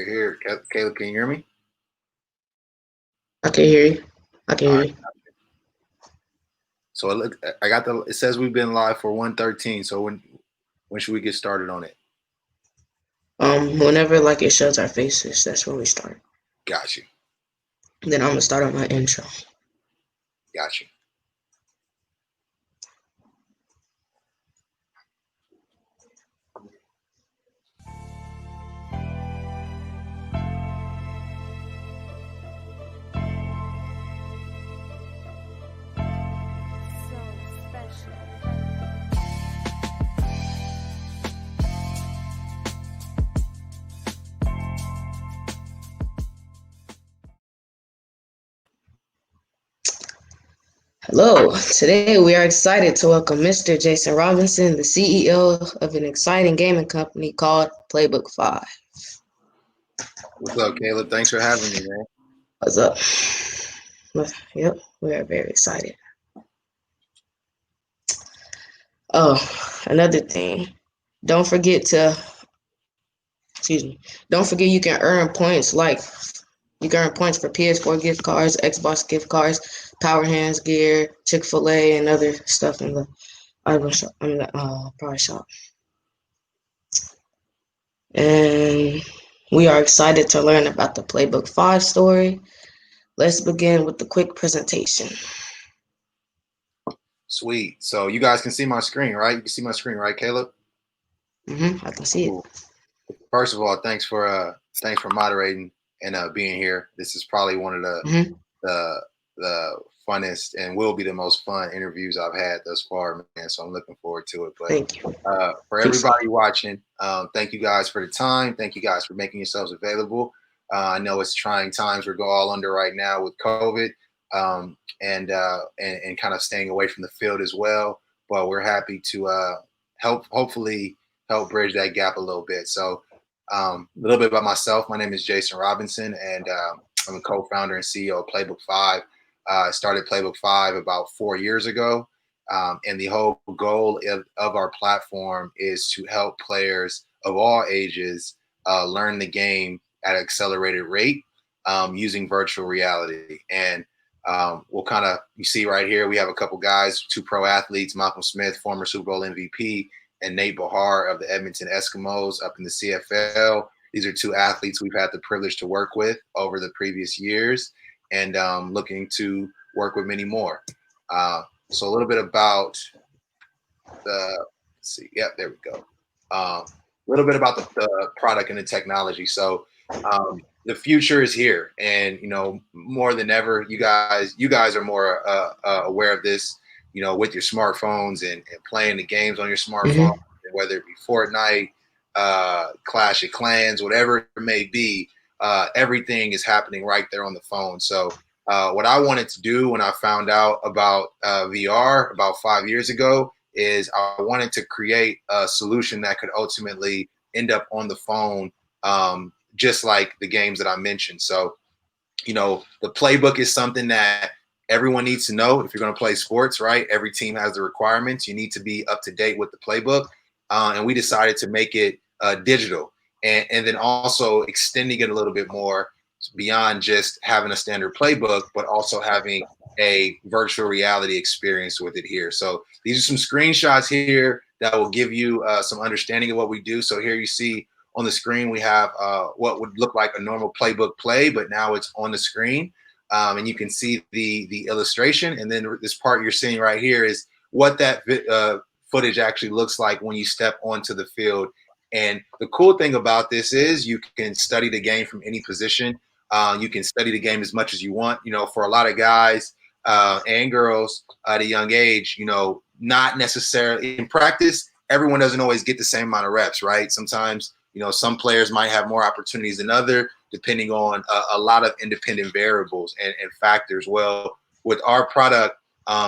Here. Caleb, can you hear me? I can hear you. I can All hear right. you. So it says we've been live for 1:13. So when should we get started on it? Whenever like it shows our faces, that's when we start. Got you. Then I'm gonna start on my intro. Got you. Hello. Today we are excited to welcome Mr. Jason Robinson, the CEO of an exciting gaming company called Playbook 5. What's up, Caleb? Thanks for having me, man. What's up? Yep, we are very excited. Oh, another thing. Don't forget to Don't forget you can earn points for PS4 gift cards, Xbox gift cards, Power Hands gear, Chick-fil-A, and other stuff in the item shop, in the prize shop. And we are excited to learn about the Playbook 5 story. Let's begin with the quick presentation. Sweet. So you guys can see my screen, right? You can see my screen, right, Caleb? I can see it. Cool. First of all, thanks for moderating and being here. This is probably one of the funnest and will be the most fun interviews I've had thus far, man. So I'm looking forward to it. But Thank you. for everybody watching, thank you guys for the time. Thank you guys for making yourselves available. I know it's trying times we're all under right now with COVID, and kind of staying away from the field as well. But we're happy to hopefully help bridge that gap a little bit. So a little bit about myself. My name is Jason Robinson, and I'm a co-founder and CEO of Playbook 5. I started Playbook 5 about 4 years ago. And the whole goal of our platform is to help players of all ages learn the game at an accelerated rate using virtual reality. And you see right here, we have a couple guys, 2 pro athletes, Malcolm Smith, former Super Bowl MVP, and Nate Bahar of the Edmonton Eskimos up in the CFL. These are 2 athletes we've had the privilege to work with over the previous years, and looking to work with many more. So a little bit about there we go. A little bit about the product and the technology. So the future is here, and more than ever, you guys are more aware of this. With your smartphones and playing the games on your smartphone, whether it be Fortnite, Clash of Clans, whatever it may be, everything is happening right there on the phone. So what I wanted to do when I found out about VR about 5 years ago is I wanted to create a solution that could ultimately end up on the phone, just like the games that I mentioned. So, the playbook is something that everyone needs to know if you're going to play sports, right? Every team has the requirements. You need to be up to date with the playbook. And we decided to make it digital, and then also extending it a little bit more beyond just having a standard playbook, but also having a virtual reality experience with it here. So these are some screenshots here that will give you some understanding of what we do. So here you see on the screen, we have what would look like a normal playbook play, but now it's on the screen. And you can see the illustration. And then this part you're seeing right here is what that footage actually looks like when you step onto the field. And the cool thing about this is you can study the game from any position. You can study the game as much as you want. For a lot of guys and girls at a young age, not necessarily in practice, everyone doesn't always get the same amount of reps, right? Sometimes, some players might have more opportunities than other, depending on a lot of independent variables and factors. Well, with our product,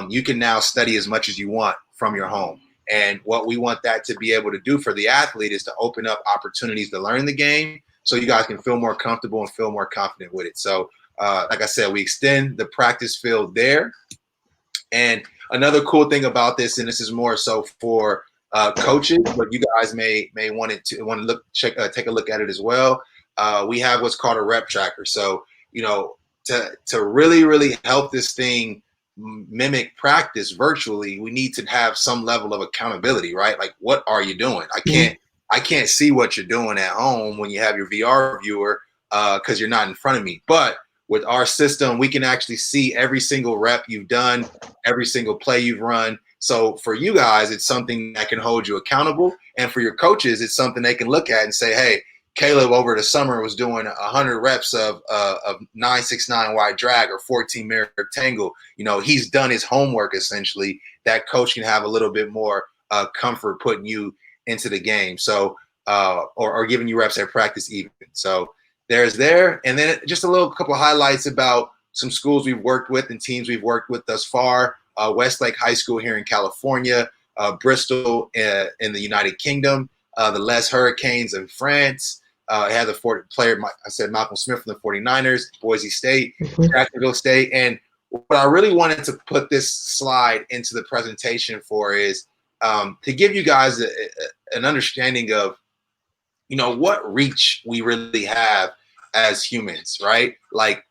you can now study as much as you want from your home. And what we want that to be able to do for the athlete is to open up opportunities to learn the game so you guys can feel more comfortable and feel more confident with it. So, like I said, we extend the practice field there. And another cool thing about this, and this is more so for coaches, but you guys may want to take a look at it as well. we have what's called a rep tracker. So, to really help this thing mimic practice virtually, we need to have some level of accountability, right? Like, what are you doing? I can't see what you're doing at home when you have your VR viewer because you're not in front of me. But with our system, we can actually see every single rep you've done, every single play you've run. So for you guys, it's something that can hold you accountable. And for your coaches, it's something they can look at and say, hey, Caleb over the summer was doing 100 reps of 969 wide drag or 14 mirror rectangle. He's done his homework essentially. That coach can have a little bit more comfort putting you into the game. So, or giving you reps at practice even. So there. And then just a couple of highlights about some schools we've worked with and teams we've worked with thus far. Westlake High School here in California, Bristol in the United Kingdom, the Les Hurricanes in France. It had the player, I said Malcolm Smith from the 49ers, Boise State, Jacksonville State. And what I really wanted to put this slide into the presentation for is to give you guys an understanding of, what reach we really have as humans, right? Like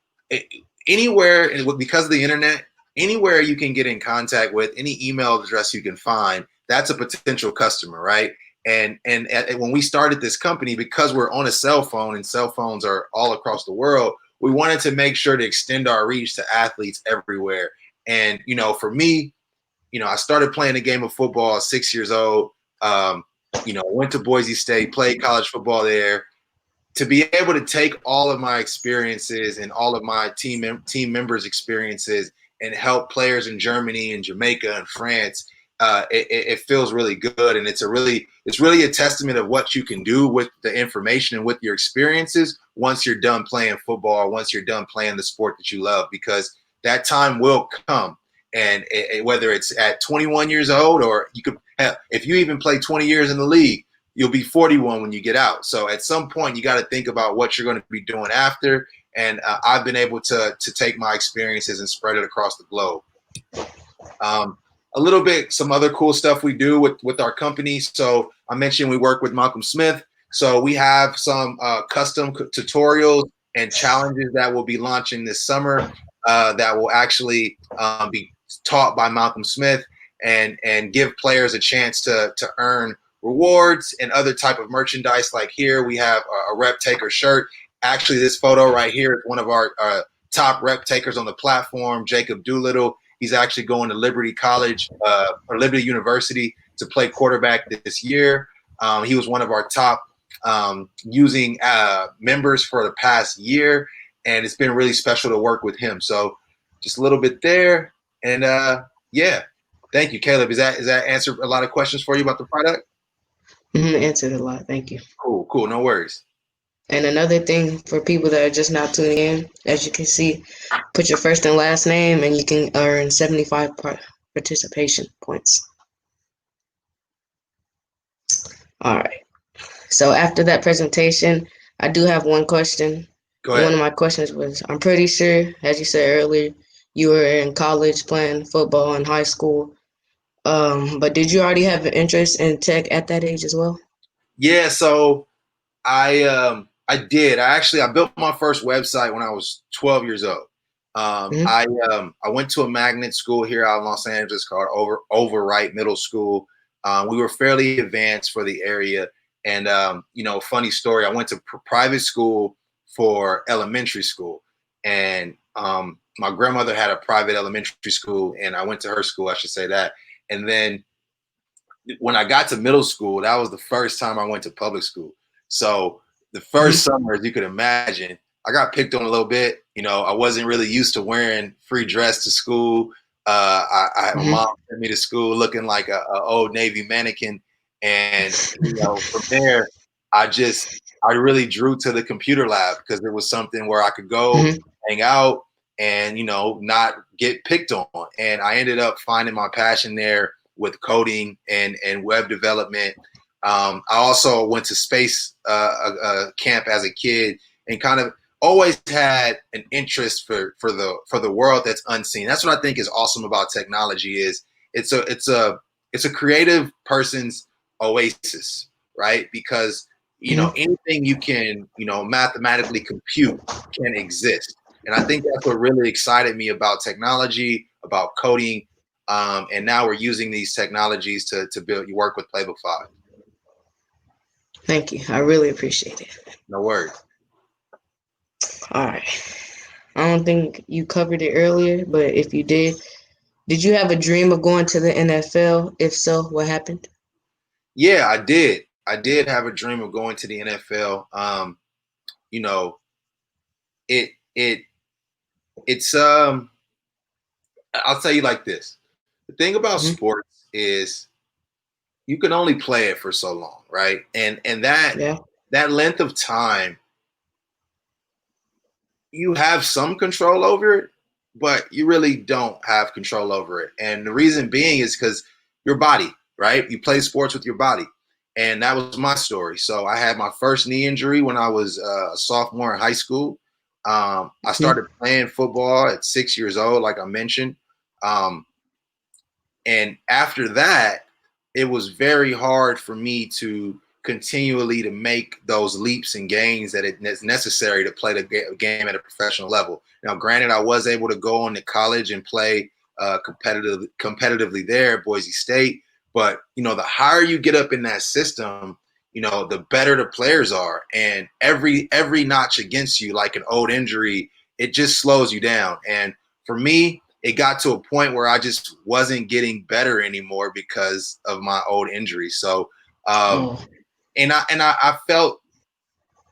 anywhere, because of the internet, anywhere you can get in contact with, any email address you can find, that's a potential customer, right? And when we started this company, because we're on a cell phone and cell phones are all across the world, we wanted to make sure to extend our reach to athletes everywhere. And, for me, I started playing a game of football at 6 years old. Went to Boise State, played college football there. To be able to take all of my experiences and all of my team members' experiences and help players in Germany and Jamaica and France, it feels really good. And it's really a testament of what you can do with the information and with your experiences once you're done playing football, once you're done playing the sport that you love, because that time will come. And whether it's at 21 years old, or you could have, if you even play 20 years in the league, you'll be 41 when you get out. So at some point, you got to think about what you're going to be doing after. And I've been able to take my experiences and spread it across the globe. A little bit, some other cool stuff we do with our company. So I mentioned we work with Malcolm Smith. So we have some custom tutorials and challenges that we'll be launching this summer that will actually be taught by Malcolm Smith and give players a chance to earn rewards and other type of merchandise. Like here, we have a rep taker shirt. Actually, this photo right here is one of our top rep takers on the platform, Jacob Doolittle. He's actually going to Liberty College or Liberty University to play quarterback this year. He was one of our top using members for the past year, and it's been really special to work with him. So just a little bit there. And yeah, thank you, Caleb. Does that answer a lot of questions for you about the product? Answered a lot. Thank you. Cool. No worries. And another thing for people that are just not tuning in, as you can see, put your first and last name and you can earn 75 participation points. All right. So after that presentation, I do have one question. Go ahead. One of my questions was, I'm pretty sure, as you said earlier, you were in college playing football in high school. But did you already have an interest in tech at that age as well? Yeah, so I did. I built my first website when I was 12 years old. I went to a magnet school here out in Los Angeles called Overwright Middle School. We were fairly advanced for the area. And, funny story, I went to private school for elementary school. And my grandmother had a private elementary school, and I went to her school, I should say that. And then when I got to middle school, that was the first time I went to public school. So the first summer, as you could imagine, I got picked on a little bit. I wasn't really used to wearing free dress to school. My mom sent me to school looking like a old Navy mannequin. And, from there, I really drew to the computer lab because it was something where I could go hang out and, not get picked on. And I ended up finding my passion there with coding and web development. I also went to space camp as a kid and kind of always had an interest for the world that's unseen. That's what I think is awesome about technology is it's a creative person's oasis, right? Because anything you can, mathematically compute can exist. And I think that's what really excited me about technology, about coding. And now we're using these technologies to build, you work with Playbook 5. Thank you. I really appreciate it. No worries. All right. I don't think you covered it earlier, but if you did you have a dream of going to the NFL? If so, what happened? Yeah, I did. I did have a dream of going to the NFL. You know, it it it's I'll tell you like this. The thing about Hmm. sports is you can only play it for so long, right? And that Yeah. that length of time, you have some control over it, but you really don't have control over it. And the reason being is because your body, right? You play sports with your body. And that was my story. So I had my first knee injury when I was a sophomore in high school. I Hmm. started playing football at 6 years old, like I mentioned. Um, and after that, it was very hard for me to continually to make those leaps and gains that it's necessary to play the game at a professional level. Now, granted, I was able to go on to college and play competitively there at Boise State, but the higher you get up in that system, the better the players are, and every notch against you, like an old injury, it just slows you down. And for me, it got to a point where I just wasn't getting better anymore because of my old injury. So, um, Oh. and I felt,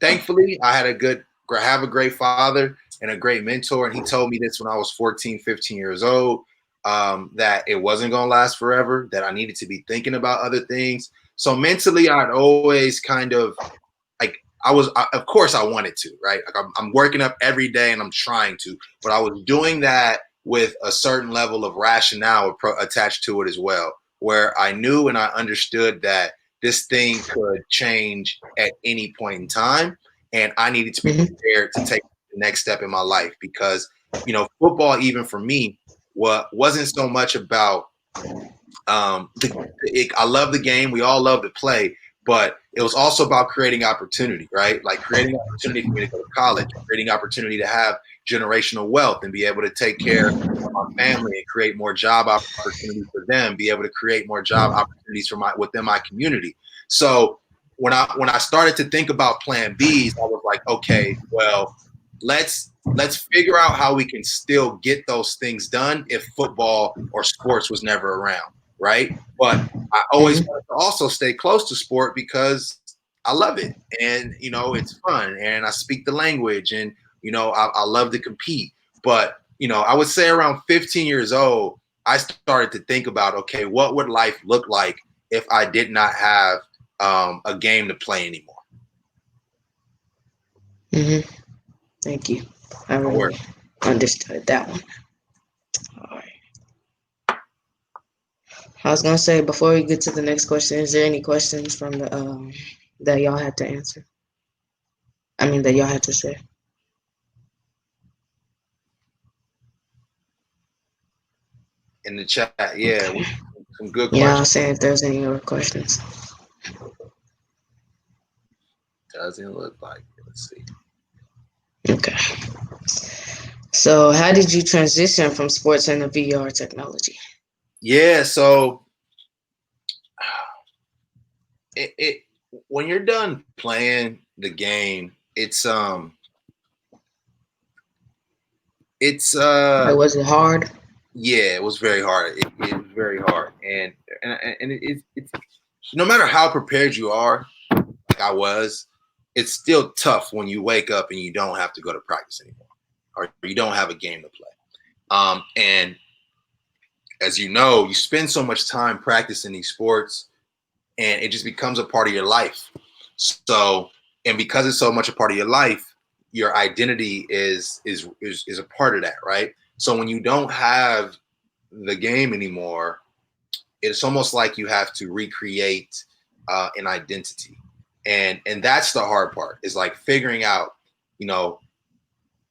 thankfully, I have a great father and a great mentor. And he told me this when I was 14, 15 years old, that it wasn't going to last forever, that I needed to be thinking about other things. So mentally, I'd always kind of like, of course I wanted to, right? Like I'm working up every day and I'm trying to, but I was doing that with a certain level of rationale attached to it as well, where I knew and I understood that this thing could change at any point in time, and I needed to be Hmm. prepared to take the next step in my life because, football, even for me, wasn't so much about I love the game. We all love to play, but it was also about creating opportunity, right? Like creating opportunity for me to go to college, creating opportunity to have generational wealth and be able to take care of my family and create more job opportunities for them, be able to create more job opportunities within my community. So when I started to think about plan Bs, I was like, okay, well, let's figure out how we can still get those things done if football or sports was never around, right? But I always Hmm. wanted to also stay close to sport because I love it, and it's fun, and I speak the language, and I love to compete. But I would say around 15 years old, I started to think about, okay, what would life look like if I did not have a game to play anymore? Hmm. Thank you. I No really worries. understood that one. All right. I was gonna say before we get to the next question, is there any questions from the that y'all had to answer? I mean that y'all had to share. In the chat, yeah, Okay. some good Yeah, I questions. was saying if there's any other questions. Doesn't look like it. Let's see. Okay. So how did you transition from sports into VR technology? Yeah, so it when you're done playing the game, it's Like was it hard? yeah, it was very hard. It was very hard, and it's no matter how prepared you are, like I was, it's still tough when you wake up and you don't have to go to practice anymore, or you don't have a game to play. And as you know, you spend so much time practicing these sports, and it just becomes a part of your life. So, and because it's so much a part of your life, your identity is a part of that, right? So when you don't have the game anymore, it's almost like you have to recreate an identity, and that's the hard part. Is like figuring out, you know,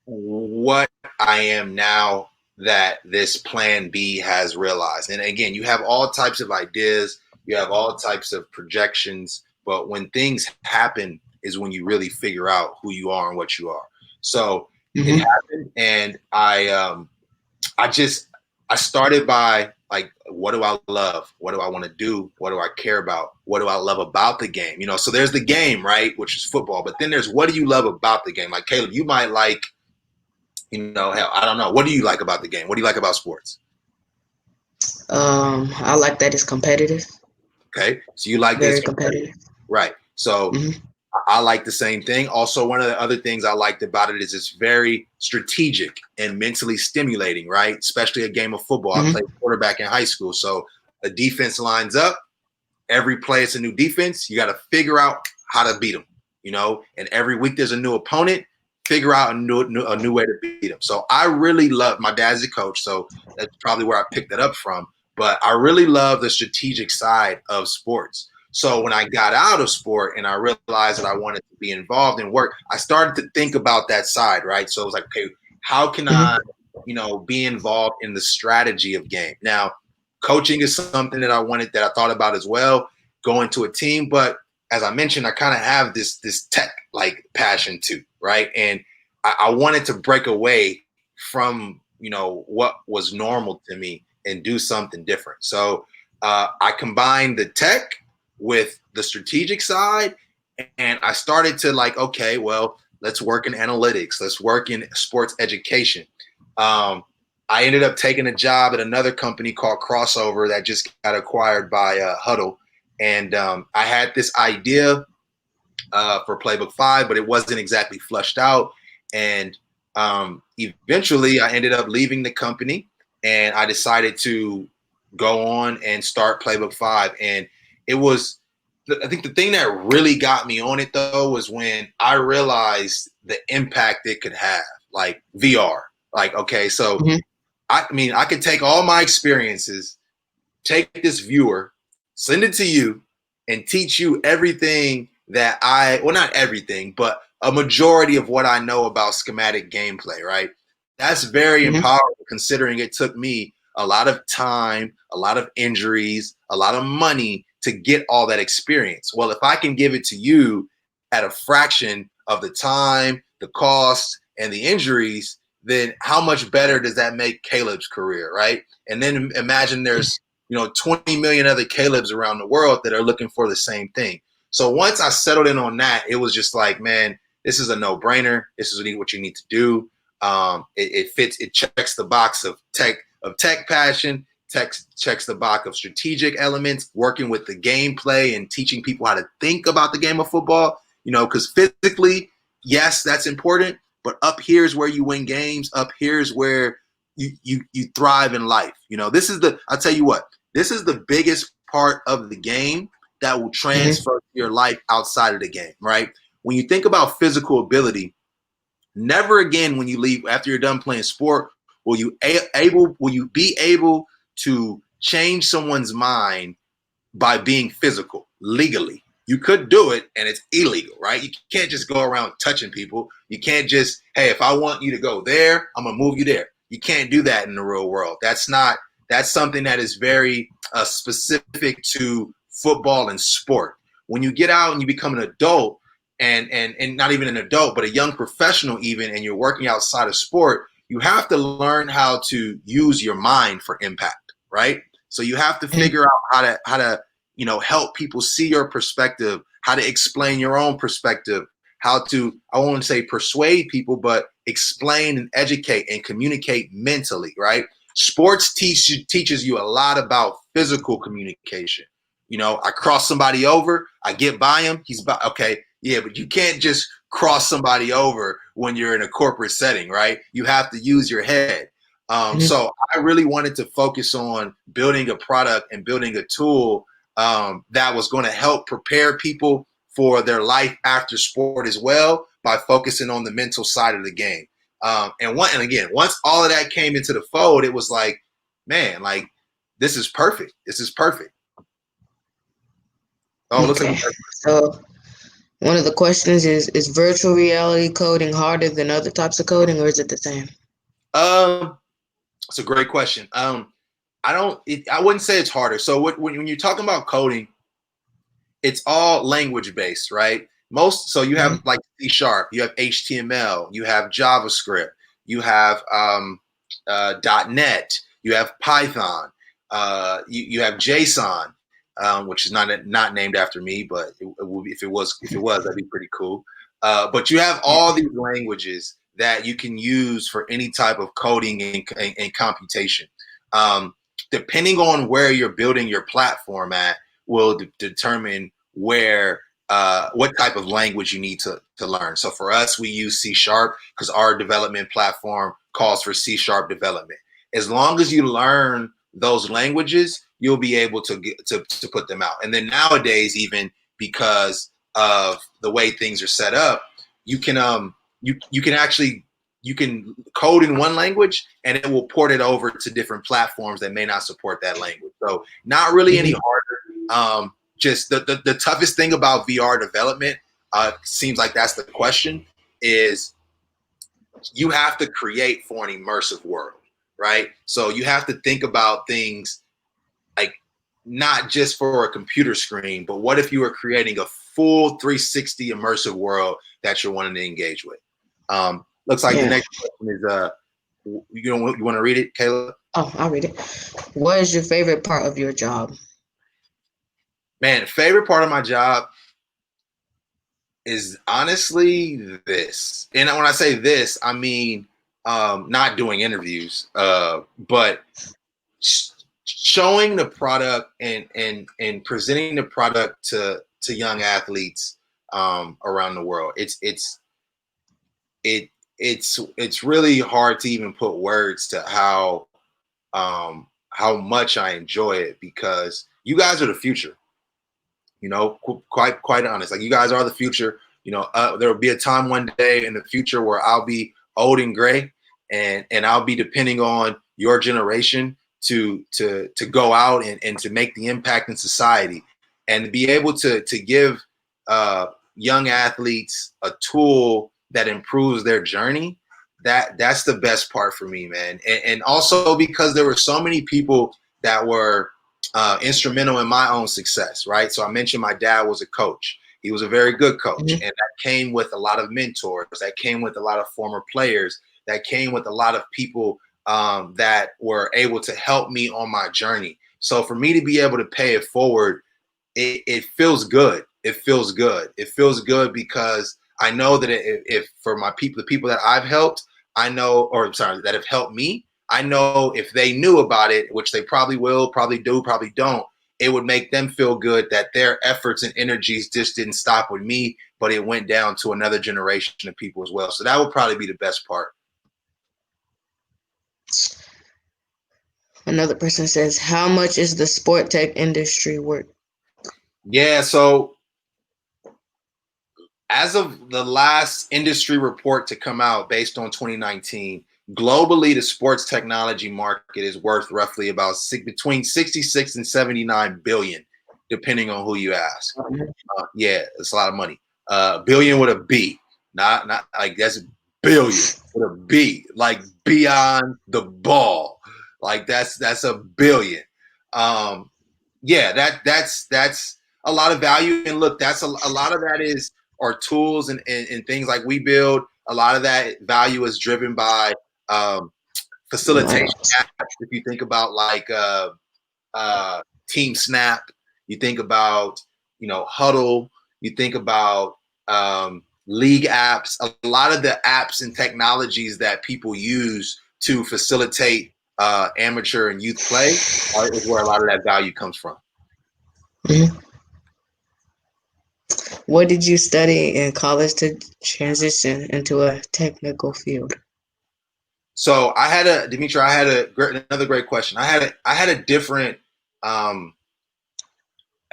what I am now that this plan B has realized. And again, you have all types of ideas, you have all types of projections, but when things happen, is when you really figure out who you are and what you are. So it Mm-hmm. happened, and I started by like, what do I love? What do I want to do? What do I care about? What do I love about the game? You know, so there's the game, right, which is football, but then there's what do you love about the game? Like Caleb, you might like, hell, I don't know. What do you like about the game? What do you like about sports? I like that it's competitive, Okay, so you like this, very competitive. right? So Mm-hmm. I like the same thing. Also, one of the other things I liked about it is it's very strategic and mentally stimulating, right? Especially a game of football. I Mm-hmm. played quarterback in high school. So a defense lines up, every play it's a new defense. You got to figure out how to beat them, and every week there's a new opponent, figure out a new way to beat them. So I really love, my dad's a coach, so that's probably where I picked that up from. But I really love the strategic side of sports. So when I got out of sport and I realized that I wanted to be involved in work, I started to think about that side, right? So it was like, okay, how can I, Mm-hmm. be involved in the strategy of game? Now, coaching is something that I thought about as well, going to a team. But as I mentioned, I kind of have this tech like passion too, right? And I wanted to break away from what was normal to me and do something different. So I combined the tech with the strategic side, and I started to like, okay, well, let's work in analytics, let's work in sports education. Um, I ended up taking a job at another company called Crossover that just got acquired by Huddle, and I had this idea for Playbook 5, but it wasn't exactly flushed out. And eventually, I ended up leaving the company, and I decided to go on and start Playbook 5. And it was, I think the thing that really got me on it though was when I realized the impact it could have, like VR. Like, okay, so Mm-hmm. I mean, I could take all my experiences, take this viewer, send it to you, and teach you everything that well, not everything, but a majority of what I know about schematic gameplay, right? That's very Mm-hmm. empowering considering it took me a lot of time, a lot of injuries, a lot of money to get all that experience. Well, if I can give it to you at a fraction of the time, the cost, and the injuries, then how much better does that make Caleb's career, right? And then imagine there's 20 million other Calebs around the world that are looking for the same thing. So once I settled in on that, it was just like, man, this is a no-brainer. This is what you need to do. It fits. It checks the box of tech passion. Tech checks the box of strategic elements, working with the gameplay and teaching people how to think about the game of football. Because physically, yes, that's important. But up here is where you win games. Up here is where you thrive in life. I'll tell you what, this is the biggest part of the game that will Mm-hmm. transfer your life outside of the game, right? When you think about physical ability, never again when you leave after you're done playing sport will you be able to change someone's mind by being physical legally. You could do it and it's illegal, right? You can't just go around touching people. You can't just, hey, if I want you to go there, I'm going to move you there. You can't do that in the real world. That's something that is very specific to football and sport. When you get out and you become an adult and not even an adult, but a young professional even, and you're working outside of sport, you have to learn how to use your mind for impact, right? So you have to figure out how to help people see your perspective, how to explain your own perspective, how to, I won't say persuade people, but explain and educate and communicate mentally, right? Sports teaches you a lot about physical communication. I cross somebody over, I get by him, he's about, okay, yeah, but you can't just cross somebody over when you're in a corporate setting, right? You have to use your head. Mm-hmm. So I really wanted to focus on building a product and building a tool that was going to help prepare people for their life after sport as well by focusing on the mental side of the game. And again, once all of that came into the fold, it was like, man, like this is perfect. This is perfect. Oh, it looks like Okay. So one of the questions is virtual reality coding harder than other types of coding, or is it the same? it's a great question. I wouldn't say it's harder. So when you're talking about coding, it's all language based, right? So you Mm-hmm. have like C Sharp, you have HTML, you have JavaScript, you have .NET, you have Python, you have JSON, which is not named after me, but it will be, if it was, that'd be pretty cool. But you have Yeah. all these languages that you can use for any type of coding and computation. Um, Depending on where you're building your platform at, will determine where what type of language you need to learn. So for us, we use C Sharp because our development platform calls for C Sharp development. As long as you learn those languages, you'll be able to get to put them out. And then nowadays, even because of the way things are set up, you can you can actually you can code in one language and it will port it over to different platforms that may not support that language. So not really any Mm-hmm. harder. Just the toughest thing about VR development, seems like that's the question, is you have to create for an immersive world, right? So you have to think about things like not just for a computer screen, but what if you were creating a full 360 immersive world that you're wanting to engage with? Looks like the Yeah. next question is you want to read it, Kayla? Oh, I'll read it. What is your favorite part of your job? Man, favorite part of my job is honestly this. And when I say this, I mean not doing interviews, but showing the product and presenting the product to young athletes around the world. It it's really hard to even put words to how much I enjoy it, because you guys are the future. You know, quite honest. Like, you guys are the future. You know, there will be a time one day in the future where I'll be old and gray, and I'll be depending on your generation to go out and to make the impact in society, and to be able to give young athletes a tool that improves their journey. That's the best part for me, man. And also because there were so many people that were instrumental in my own success, right? So I mentioned my dad was a coach. He was a very good coach, Mm-hmm. and that came with a lot of mentors. That came with a lot of former players. That came with a lot of people that were able to help me on my journey. So for me to be able to pay it forward, it feels good. It feels good. It feels good because I know that if for my people, the people that I've helped, I know, or sorry, that have helped me, I know if they knew about it, which they probably will, probably do, probably don't, it would make them feel good that their efforts and energies just didn't stop with me, but it went down to another generation of people as well. So that would probably be the best part. Another person says, how much is the sport tech industry worth? Yeah. So as of the last industry report to come out based on 2019, globally, the sports technology market is worth roughly about between 66 and 79 billion, depending on who you ask. Yeah, it's a lot of money. Billion with a B, not like that's billion with a B, like beyond the ball. Like that's a billion. Um, yeah, that's a lot of value. And look, that's a lot of that is our tools and things like we build. A lot of that value is driven by facilitation apps. If you think about like Team Snap, you think about Huddle, you think about league apps. A lot of the apps and technologies that people use to facilitate amateur and youth play is where a lot of that value comes from. Mm-hmm. What did you study in college to transition into a technical field? So Dimitri, another great question. I had um,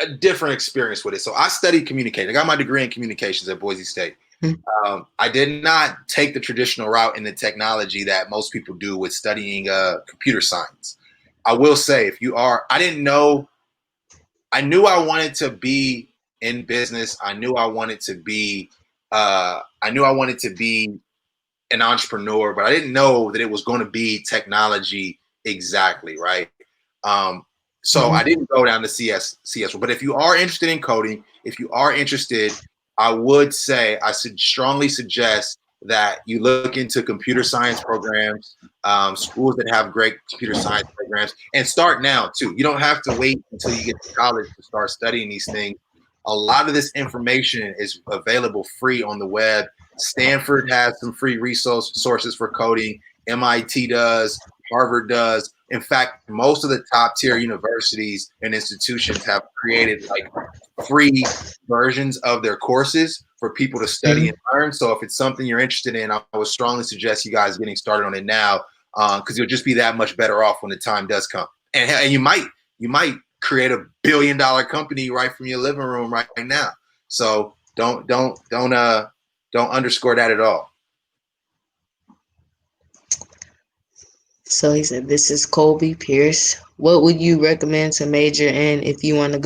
a different experience with it. So I studied communication. I got my degree in communications at Boise State. Mm-hmm. I did not take the traditional route in the technology that most people do with studying computer science. I will say, I didn't know. I knew I wanted to be in business. I knew I wanted to be. I knew I wanted to be an entrepreneur, but I didn't know that it was going to be technology exactly, right? Um, so I Mm-hmm. didn't go down the CS. But if you are interested in coding, if you are interested I would say I should strongly suggest that you look into computer science programs, schools that have great computer science programs, and start now too. You don't have to wait until you get to college to start studying these things. A lot of this information is available free on the web. Stanford has some free sources for coding. MIT does. Harvard does. In fact, most of the top tier universities and institutions have created like free versions of their courses for people to study and learn. So if it's something you're interested in, I would strongly suggest you guys getting started on it now, because you'll just be that much better off when the time does come. And you might create $1 billion company right from your living room right now. So don't underscore that at all. So he said, "This is Colby Pierce. What would you recommend to major in if you want to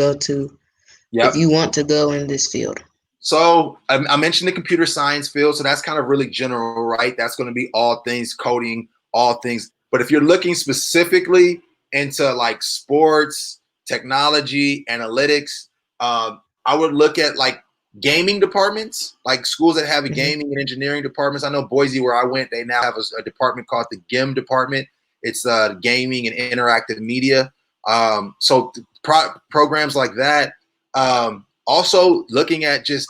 go in this field?" So I mentioned the computer science field, so that's kind of really general, right? That's going to be all things coding, all things. But if you're looking specifically into like sports, technology, analytics, I would look at like gaming departments, like schools that have a gaming and engineering departments. I know Boise, where I went, they now have a department called the GIM department. It's gaming and interactive media. So programs like that. Also looking at just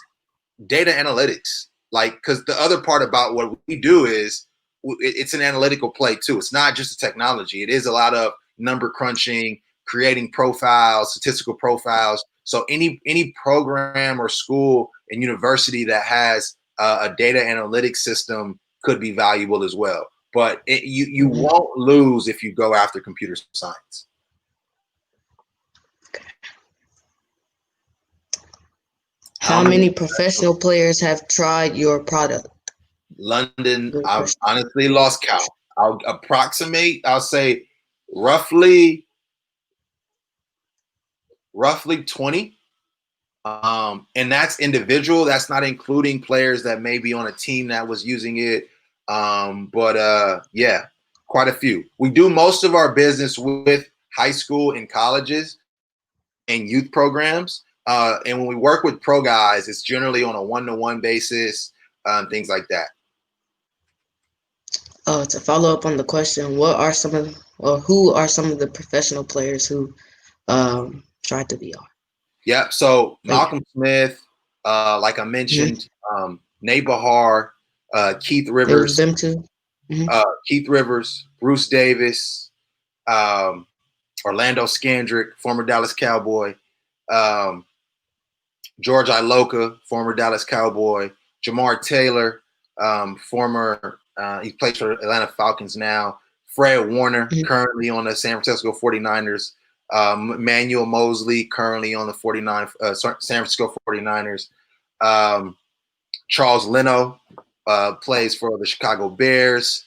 data analytics, like, because the other part about what we do is it's an analytical play too. It's not just a technology. It is a lot of number crunching, creating profiles, statistical profiles. So any program or school and university that has a data analytics system could be valuable as well. But you won't lose if you go after computer science. How many professional players have tried your product? London, I've honestly lost count. I'll approximate, I'll say roughly 20. And that's individual. That's not including players that may be on a team that was using it. But yeah, quite a few. We do most of our business with high school and colleges and youth programs. And when we work with pro guys, it's generally on a one-to-one basis, things like that. To follow up on the question, who are some of the professional players who tried the VR? Yeah, so Malcolm Smith, like I mentioned, Nate Bahar, Keith Rivers, them too. Keith Rivers, Bruce Davis, Orlando Scandrick, former Dallas Cowboy, George Iloka, former Dallas Cowboy, Jamar Taylor, former he plays for Atlanta Falcons now, Fred Warner, currently on the San Francisco 49ers, Manuel Mosley, currently on the San Francisco 49ers, Charles Leno plays for the Chicago Bears.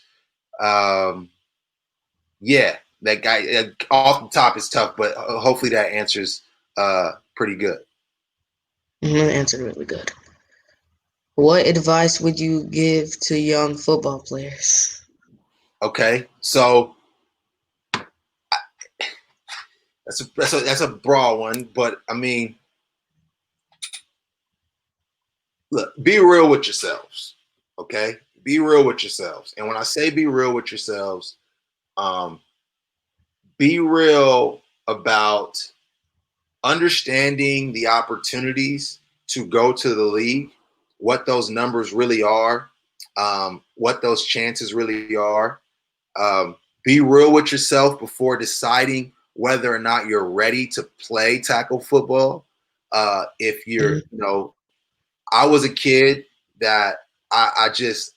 Yeah, that guy off the top is tough, but hopefully that answers pretty good. Answered really good. What advice would you give to young football players? Okay, so that's a broad one, but I mean, look, be real with yourselves. Okay, be real with yourselves, and when I say be real with yourselves, be real about understanding the opportunities to go to the league, what those numbers really are, what those chances really are. Be real with yourself before deciding whether or not you're ready to play tackle football. If you're, I was a kid that I just,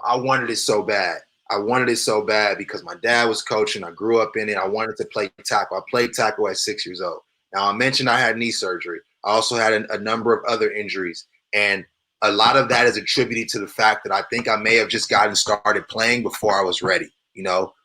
I wanted it so bad. I wanted it so bad because my dad was coaching. I grew up in it. I wanted to play tackle. I played tackle at 6 years old. Now, I mentioned I had knee surgery. I also had a number of other injuries. And a lot of that is attributed to the fact that I think I may have just gotten started playing before I was ready,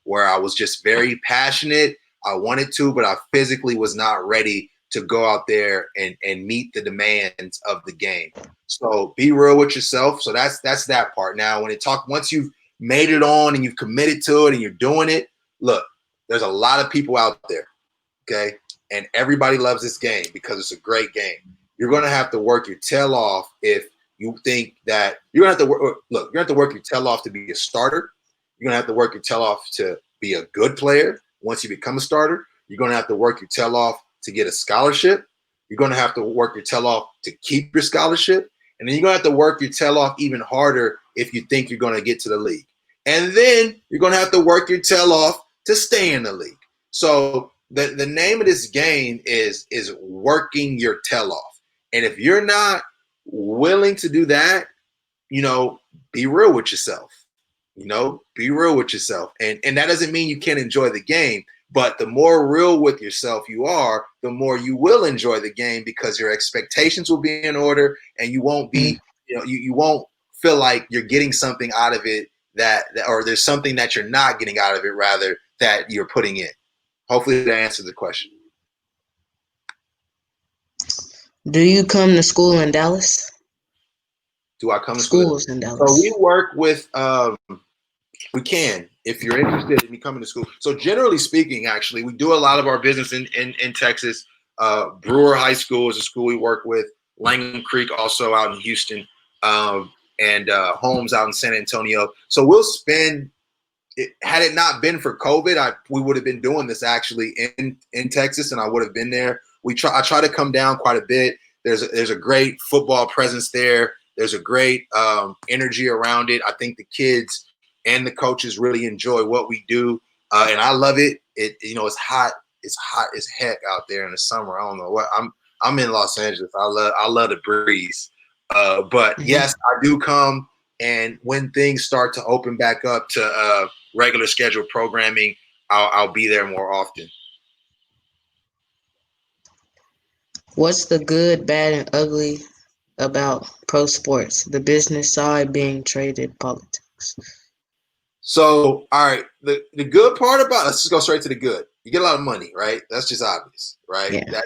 where I was just very passionate. I wanted to, but I physically was not ready to go out there and meet the demands of the game. So be real with yourself. So that's that part. Now, once you've made it on and you've committed to it and you're doing it, look, there's a lot of people out there, okay? And everybody loves this game because it's a great game. you're going to have to work your tail off if you think that you're going to have to work. Look, you're going to have to work your tail off to be a starter. You're going to have to work your tail off to be a good player. Once you become a starter, you're going to have to work your tail off to get a scholarship. You're going to have to work your tail off to keep your scholarship. And then you're going to have to work your tail off even harder if you think you're going to get to the league. And then you're going to have to work your tail off to stay in the league. So the name of this game is working your tail off. And if you're not willing to do that, be real with yourself. Be real with yourself. And that doesn't mean you can't enjoy the game, but the more real with yourself you are, the more you will enjoy the game because your expectations will be in order and you won't be, you won't feel like you're getting something out of it that or there's something that you're not getting out of it, rather that you're putting in. Hopefully that answers the question. Do you come to school in Dallas? Do I come to schools in Dallas? So we work with we can, if you're interested in coming to school. So generally speaking, actually, we do a lot of our business in Texas. Brewer High School is a school we work with. Langham Creek also out in Houston, and Holmes out in San Antonio. So we'll spend. Had it not been for COVID, we would have been doing this actually in Texas, and I would have been there. I try to come down quite a bit. There's a great football presence there. There's a great energy around it. I think the kids and the coaches really enjoy what we do, and I love it. It's hot. It's hot as heck out there in the summer. I don't know what I'm in Los Angeles. I love the breeze. But yes, I do come, and when things start to open back up to regular scheduled programming, I'll be there more often. What's the good, bad, and ugly about pro sports? The business side being traded politics. So, all right, the good part about let's just go straight to the good. You get a lot of money, right? That's just obvious, right? Yeah.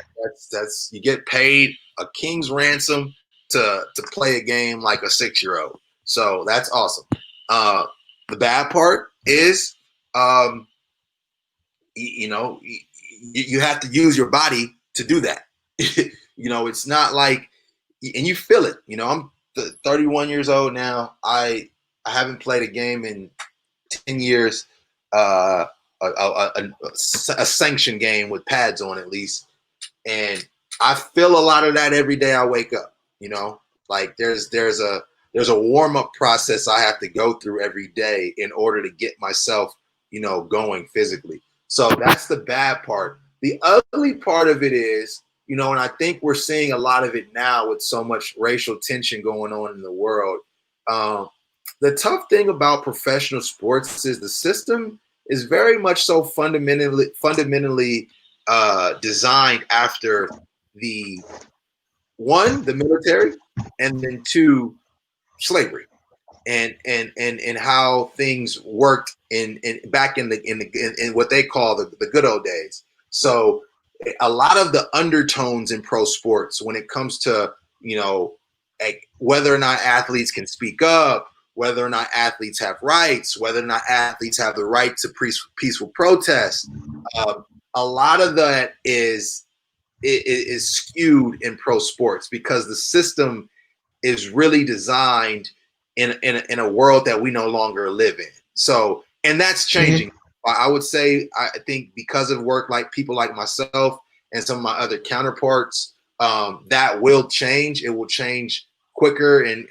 That's you get paid a king's ransom to play a game like a 6-year-old. So that's awesome. The bad part is, you have to use your body to do that. It's not like, and you feel it. I'm 31 years old now. I haven't played a game in 10 years, a sanctioned game with pads on at least. And I feel a lot of that every day I wake up, like there's a warm-up process I have to go through every day in order to get myself, going physically. So that's the bad part. The ugly part of it is, and I think we're seeing a lot of it now with so much racial tension going on in the world. The tough thing about professional sports is the system is very much so fundamentally designed after the military, and then 2, slavery, and how things worked in back in what they call the good old days. So a lot of the undertones in pro sports when it comes to whether or not athletes can speak up, whether or not athletes have rights, whether or not athletes have the right to peaceful protest, a lot of that is skewed in pro sports because the system is really designed in a world that we no longer live in. So, and that's changing. I would say, I think because of work like people like myself and some of my other counterparts, that will change. It will change quicker and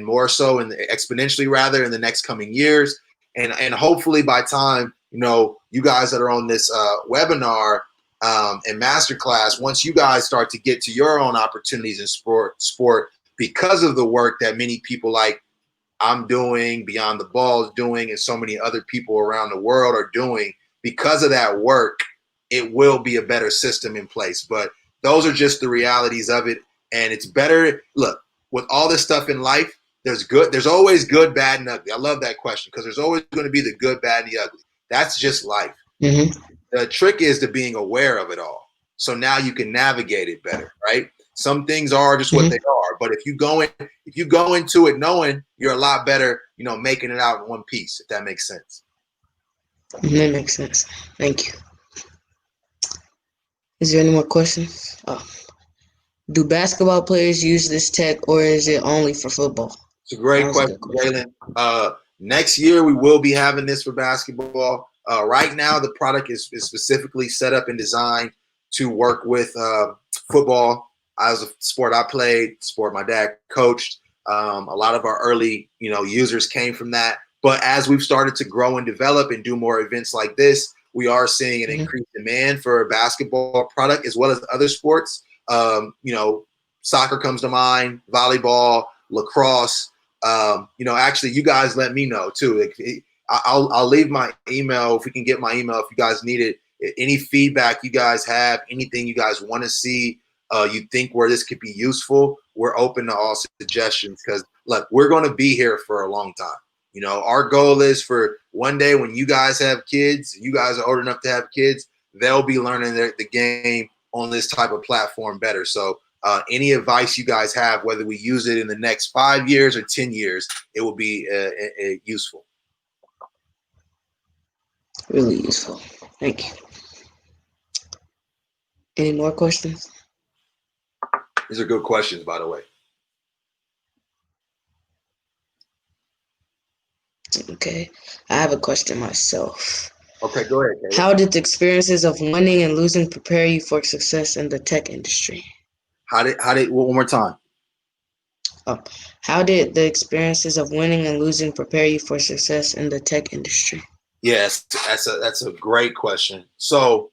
more so, and exponentially rather, in the next coming years. And hopefully by time, you guys that are on this webinar and masterclass, once you guys start to get to your own opportunities in sport, because of the work that many people like I'm doing, Beyond the Ball is doing, and so many other people around the world are doing, because of that work, it will be a better system in place. But those are just the realities of it. And it's better. Look, with all this stuff in life, there's always good, bad, and ugly. I love that question because there's always going to be the good, bad, and the ugly. That's just life. The trick is to being aware of it all. So now you can navigate it better, right? Some things are just what they are. But if you go into it knowing, you're a lot better, making it out in one piece, if that makes sense. That makes sense. Thank you. Is there any more questions? Oh. Do basketball players use this tech, or is it only for football? It's a That great was a question, good question. Jalen. Next year we will be having this for basketball. Right now, the product is specifically set up and designed to work with football. As a sport I played, sport my dad coached. A lot of our early, users came from that. But as we've started to grow and develop and do more events like this, we are seeing an Mhm. increased demand for a basketball product as well as other sports. Soccer comes to mind, volleyball, lacrosse. Actually, you guys let me know too. I'll leave my email if we can get my email if you guys need it. Any feedback you guys have, anything you guys want to see, you think where this could be useful, we're open to all suggestions because look, we're going to be here for a long time. Our goal is for one day when you guys have kids, you guys are old enough to have kids, they'll be learning the game on this type of platform better. So any advice you guys have, whether we use it in the next 5 years or 10 years, it will be useful. Really useful. Thank you. Any more questions? These are good questions, by the way. Okay. I have a question myself. Okay, go ahead, Caleb. How did the experiences of winning and losing prepare you for success in the tech industry? How did one more time? Oh, how did the experiences of winning and losing prepare you for success in the tech industry? Yes, that's a great question. So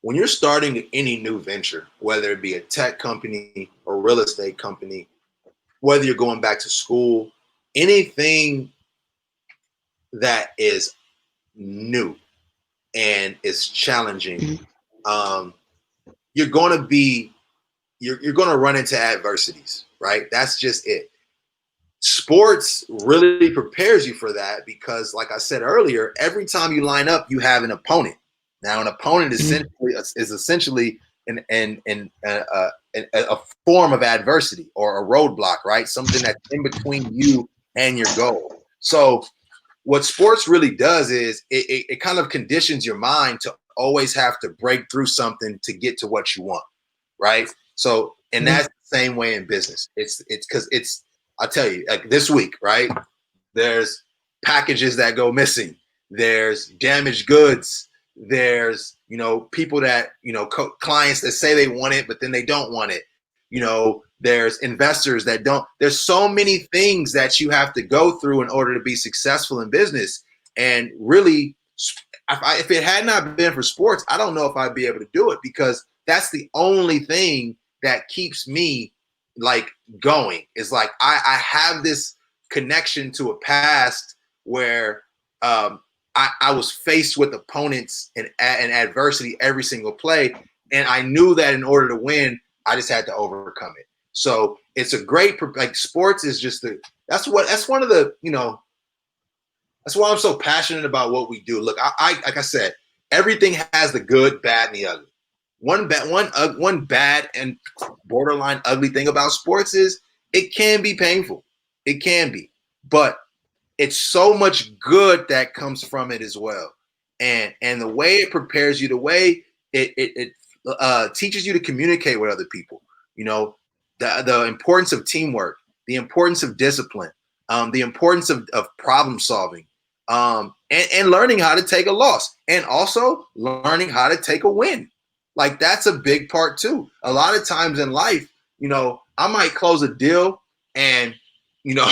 when you're starting any new venture, whether it be a tech company or real estate company, whether you're going back to school, anything that is new and is challenging, Mhm. um, you're going to be you're going to run into adversities, right? That's just it. Sports really prepares you for that because, like I said earlier, every time you line up, you have an opponent. Now, an opponent Mhm. is essentially a form of adversity or a roadblock, right? Something that's in between you and your goal. So, what sports really does is it kind of conditions your mind to always have to break through something to get to what you want, right? So, and Mhm. that's the same way in business. It's because it's I'll tell you, like this week, right? There's packages that go missing. There's damaged goods. There's people that clients that say they want it, but then they don't want it. There's investors that don't. There's so many things that you have to go through in order to be successful in business. And really, if it had not been for sports, I don't know if I'd be able to do it because that's the only thing that keeps me like going. Is like I have this connection to a past where I was faced with opponents and adversity every single play, and I knew that in order to win, I just had to overcome it. So it's a great like sports is just that's one of the that's why I'm so passionate about what we do. Look, I like I said, everything has the good, bad, and the ugly. One bad and borderline ugly thing about sports is it can be painful. It can be, but it's so much good that comes from it as well. And the way it prepares you, the way it teaches you to communicate with other people. You know, the importance of teamwork, the importance of discipline, the importance of problem solving, and learning how to take a loss, and also learning how to take a win. Like that's a big part too. A lot of times in life, I might close a deal and you know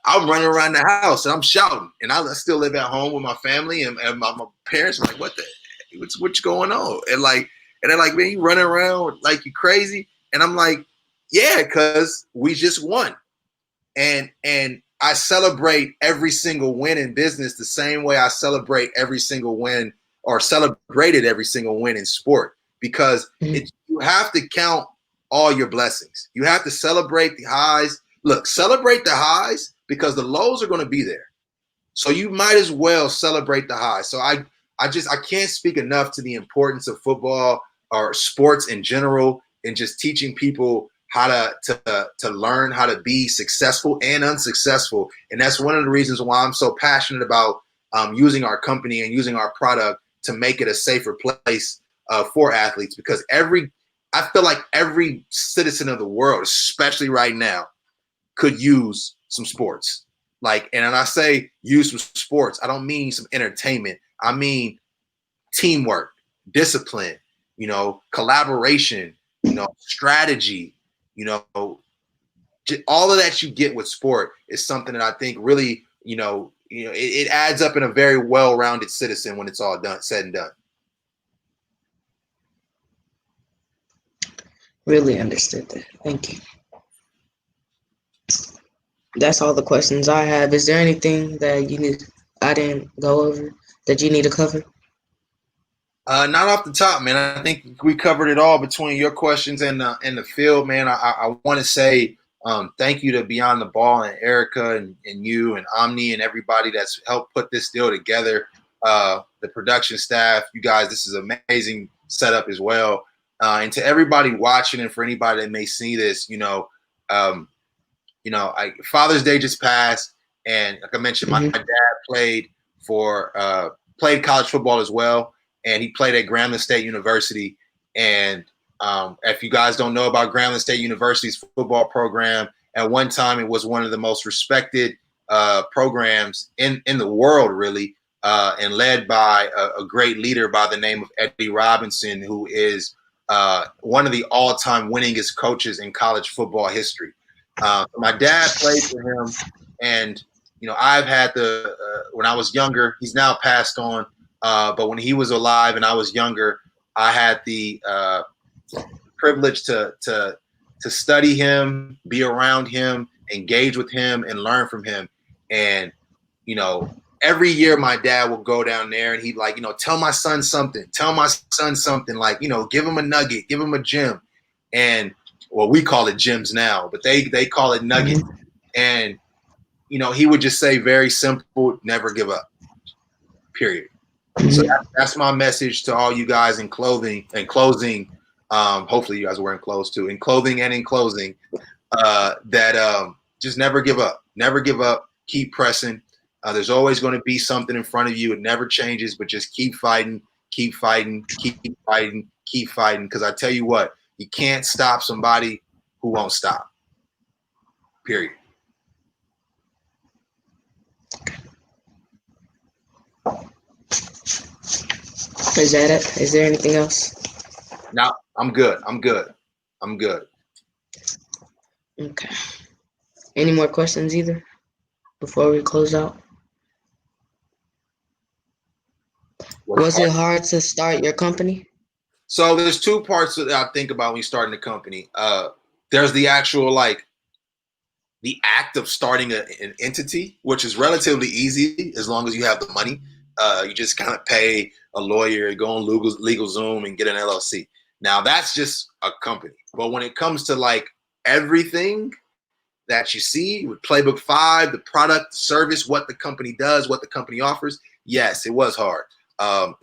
I'm running around the house and I'm shouting, and I still live at home with my family and my parents. Are like, what the, what's going on? And they're like, man, you running around like you crazy? And I'm like, yeah, because we just won, and I celebrate every single win in business the same way I celebrate every single win or celebrated every single win in sport because Mhm. you have to count all your blessings. You have to celebrate the highs. Look, celebrate the highs because the lows are going to be there. So you might as well celebrate the highs. So I can't speak enough to the importance of football or sports in general and just teaching people how to learn how to be successful and unsuccessful. And that's one of the reasons why I'm so passionate about using our company and using our product to make it a safer place for athletes, because I feel like every citizen of the world, especially right now, could use some sports. Like, and when I say use some sports, I don't mean some entertainment. I mean teamwork, discipline, collaboration, strategy, all of that you get with sport is something that I think really, it adds up in a very well-rounded citizen when it's all said and done. Really understood that. Thank you. That's all the questions I have. Is there anything that I didn't go over that you need to cover? Not off the top, man. I think we covered it all between your questions and the field, man. I want to say thank you to Beyond the Ball and Erica and you and Omni and everybody that's helped put this deal together. The production staff, you guys, this is amazing setup as well. And to everybody watching, and for anybody that may see this, Father's Day just passed, and like I mentioned, my dad played college football as well, and he played at Grambling State University. And if you guys don't know about Grambling State University's football program, at one time it was one of the most respected programs in the world, really, and led by a great leader by the name of Eddie Robinson, who is one of the all-time winningest coaches in college football history. My dad played for him, and I've had when I was younger, he's now passed on, but when he was alive and I was younger, I had the privilege to study him, be around him, engage with him, and learn from him. And every year my dad will go down there and he'd like, tell my son something, like, give him a nugget, give him a gem. And well, we call it gems now, but they call it nuggets. And he would just say very simple, never give up, period. So that's my message to all you guys in closing. Hopefully you guys are wearing clothes too. In clothing and in closing, that just never give up. Never give up. Keep pressing. There's always going to be something in front of you. It never changes, but just keep fighting, keep fighting, keep fighting, keep fighting. Because I tell you what, you can't stop somebody who won't stop. Period. Is that it? Is there anything else? No, I'm good. Okay. Any more questions either before we close out? Was it hard to start your company? So there's two parts that I think about when you're starting a company. There's the actual, the act of starting an entity, which is relatively easy as long as you have the money. You just kind of pay a lawyer, go on LegalZoom and get an LLC. Now that's just a company. But when it comes to everything that you see with Playbook 5, the product, the service, what the company does, what the company offers, yes, it was hard. I'll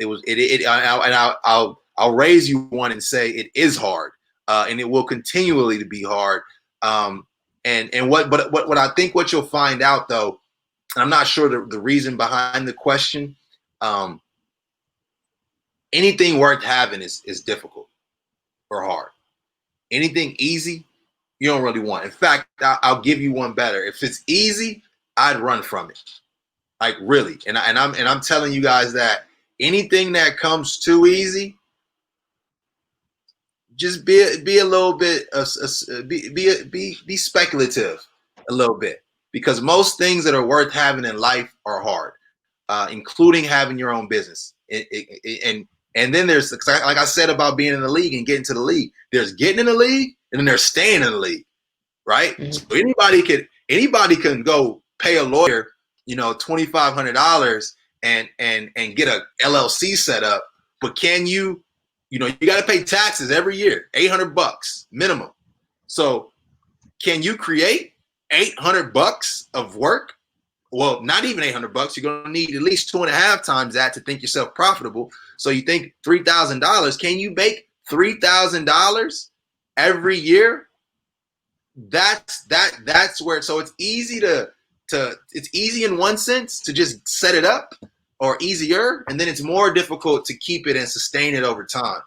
raise you one and say it is hard, and it will continually to be hard. But I think what you'll find out though, and I'm not sure the reason behind the question. Anything worth having is difficult or hard. Anything easy, you don't really want. In fact, I'll give you one better. If it's easy, I'd run from it. Like really, and I'm telling you guys that anything that comes too easy, just be a little bit be speculative a little bit, because most things that are worth having in life are hard, including having your own business. And then there's, like I said about being in the league and getting to the league, there's getting in the league and then there's staying in the league, right? Mm-hmm. So anybody can go pay a lawyer, $2,500 and get a LLC set up, but can you got to pay taxes every year, $800 minimum. So can you create $800 of work? Well, not even $800. You're going to need at least 2.5 times that to think yourself profitable. So you think $3,000. Can you make $3,000 every year? That's where. So it's easy it's easy in one sense to just set it up, or easier, and then it's more difficult to keep it and sustain it over time.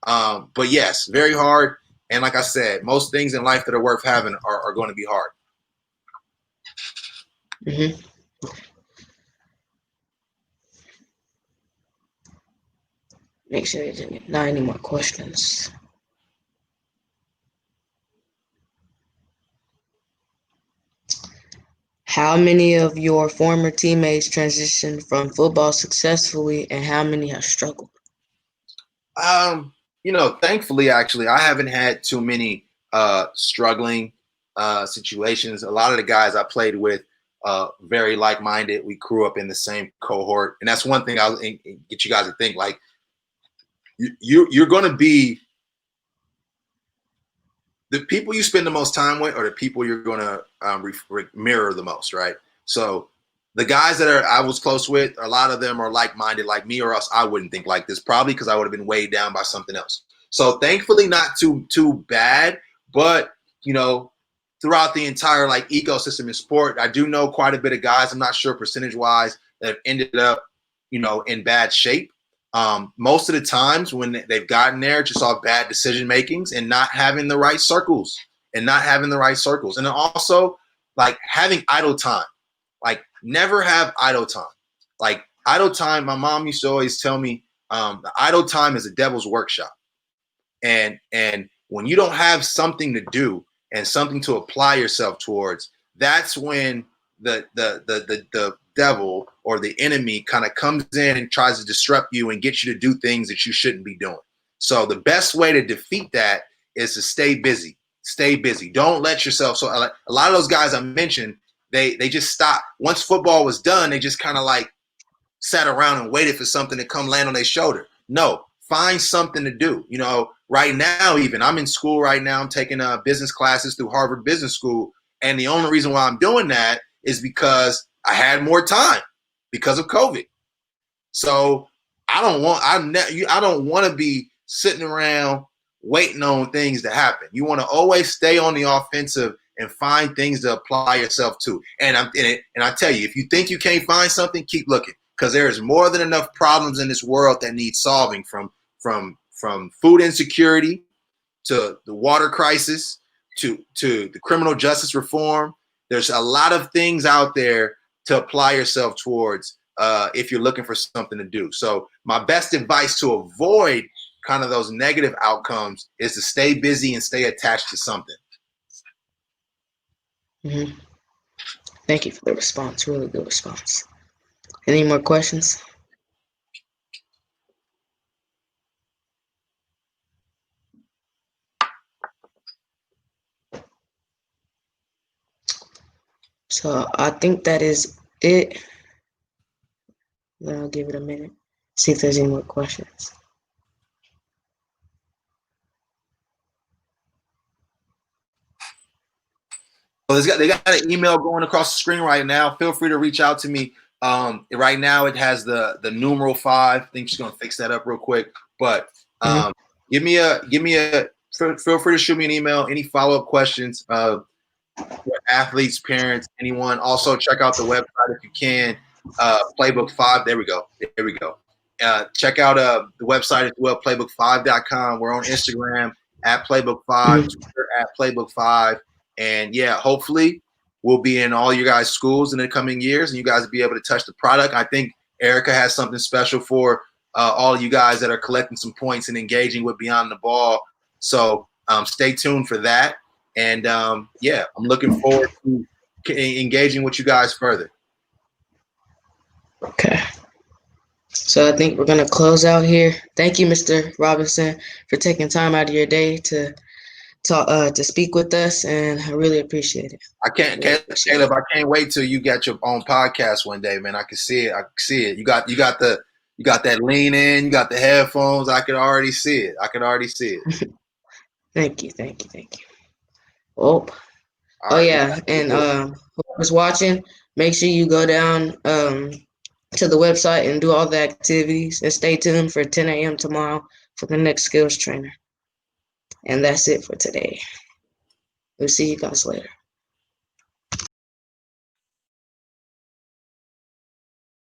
But yes, very hard. And like I said, most things in life that are worth having are going to be hard. Mm-hmm. Make sure there's not any more questions. How many of your former teammates transitioned from football successfully, and how many have struggled? Thankfully, actually, I haven't had too many struggling situations. A lot of the guys I played with, very like-minded. We grew up in the same cohort, and that's one thing I'll get you guys to think. Like, you're going to be the people you spend the most time with, or the people you're going to mirror the most, right? So the guys that I was close with, a lot of them are like-minded, like me, or else I wouldn't think like this, probably because I would have been weighed down by something else. So thankfully, not too bad, but throughout the entire like ecosystem in sport, I do know quite a bit of guys. I'm not sure percentage-wise that have ended up, in bad shape. Most of the times when they've gotten there, just off bad decision makings and not having the right circles, and then also like having idle time. Like, never have idle time. Like, idle time, my mom used to always tell me, the idle time is a devil's workshop. And when you don't have something to do and something to apply yourself towards, that's when the devil or the enemy kind of comes in and tries to disrupt you and get you to do things that you shouldn't be doing. So the best way to defeat that is to stay busy. Stay busy. Don't let yourself. So a lot of those guys I mentioned, they just stopped. Once football was done, they just kind of like sat around and waited for something to come land on their shoulder. No, find something to do. Right now, even I'm in school right now. I'm taking business classes through Harvard Business School. And the only reason why I'm doing that is because I had more time because of COVID. So I don't want to be sitting around waiting on things to happen. You want to always stay on the offensive and find things to apply yourself to. And I tell you, if you think you can't find something, keep looking, because there is more than enough problems in this world that need solving, from food insecurity to the water crisis to the criminal justice reform. There's a lot of things out there to apply yourself towards if you're looking for something to do. So my best advice to avoid kind of those negative outcomes is to stay busy and stay attached to something. Mm-hmm. Thank you for the response. Really good response. Any more questions? So I think that is it. Then I'll give it a minute. See if there's any more questions. Well, they got an email going across the screen right now. Feel free to reach out to me. Right now it has the numeral 5. I think she's gonna fix that up real quick. But give me a feel free to shoot me an email. Any follow-up questions? Athletes, parents, anyone. Also check out the website if you can. Playbook 5. There we go. Check out the website as well, playbook5.com. We're on Instagram at Playbook5, Twitter at Playbook5. And yeah, hopefully we'll be in all you guys' schools in the coming years, and you guys will be able to touch the product. I think Erica has something special for all of you guys that are collecting some points and engaging with Beyond the Ball. So stay tuned for that. And yeah, I'm looking forward to engaging with you guys further. Okay. So I think we're going to close out here. Thank you, Mr. Robinson, for taking time out of your day to talk, to speak with us, and I really appreciate it. Caleb, I can't wait till you get your own podcast one day, man. I can see it. You got that lean in, you got the headphones. I could already see it. Thank you. Oh yeah, and whoever's watching, make sure you go down to the website and do all the activities, and stay tuned for 10 a.m. tomorrow for the next skills trainer. And that's it for today. We'll see you guys later.